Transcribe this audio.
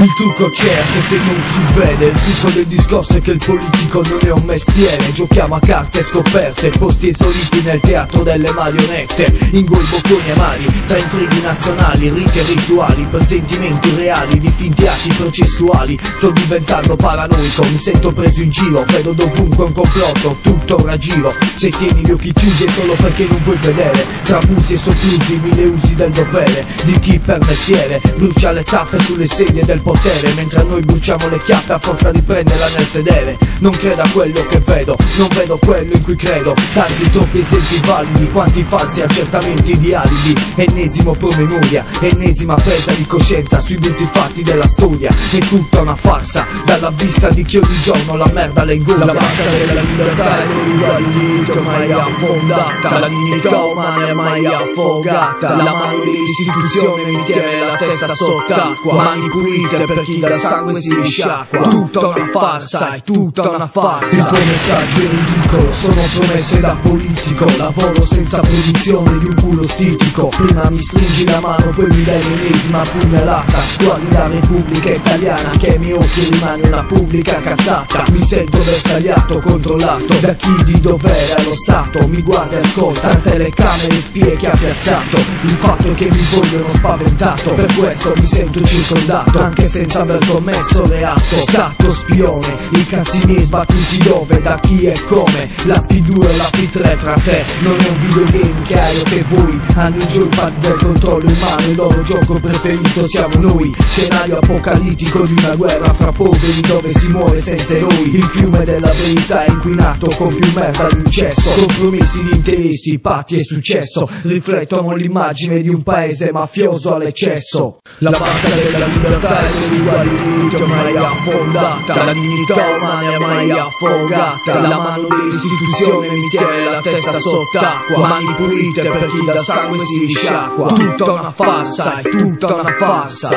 Il trucco c'è anche se non si vede. Il succo del discorso è che il politico non è un mestiere. Giochiamo a carte scoperte, posti esauriti nel teatro delle marionette. Ingol bocconi amari, tra intrighi nazionali, riti e rituali, presentimenti reali di finti atti processuali. Sto diventando paranoico, mi sento preso in giro, vedo dovunque un complotto, tutto un raggiro. Se tieni gli occhi chiusi è solo perché non vuoi vedere, tra musi e socchiusi mille usi del dovere di chi per mestiere brucia le tappe sulle sedie del potere, mentre noi bruciamo le chiappe a forza di prenderla nel sedere. Non credo a quello che vedo, non vedo quello in cui credo. Tanti troppi esempi validi, quanti falsi accertamenti di alibi. Ennesimo promemoria, ennesima presa di coscienza sui brutti fatti della storia. È tutta una farsa, dalla vista di chi ogni giorno la merda le ingombra. La banca della libertà è l'uguaglito mai affondata, la dignità umana è mai affogata. La mano dell'istituzione mi tiene la testa sott'acqua, mani pulite per chi dal sangue si sciacqua. Tutta una farsa, è tutta una farsa. Il tuo messaggio è ridicolo, sono promesse da politico. Lavoro senza produzione di un culo stitico. Prima mi stringi la mano, poi mi dai l'ennesima pugnalata. Sguardi la Repubblica Italiana che ai miei occhi rimane una pubblica cazzata. Mi sento bersagliato, controllato da chi di dovere allo Stato. Mi guarda e ascolta, tra telecamere e spie che ha piazzato. Il fatto è che mi vogliono spaventato, per questo mi sento circondato, anche senza aver commesso reato. Stato spione, i cazzi miei sbattuti dove, da chi e come. La P2 e la P3 fra te, non è un videogame che hai o che voi. Hanno il joypad del controllo in mano, il loro gioco preferito siamo noi. Scenario apocalittico di una guerra fra poveri dove si muore senza eroi. Il fiume della verità è inquinato con più merda di un cesso. Compromessi di interessi, patti e successo riflettono l'immagine di un paese mafioso all'eccesso. La banca della libertà è l'uguaglito mai affondata, la dignità umana è mai affogata. La mano dell'istituzione mi tiene la testa sott'acqua, mani pulite per chi dal sangue si sciacqua. Tutta una farsa, è tutta una farsa.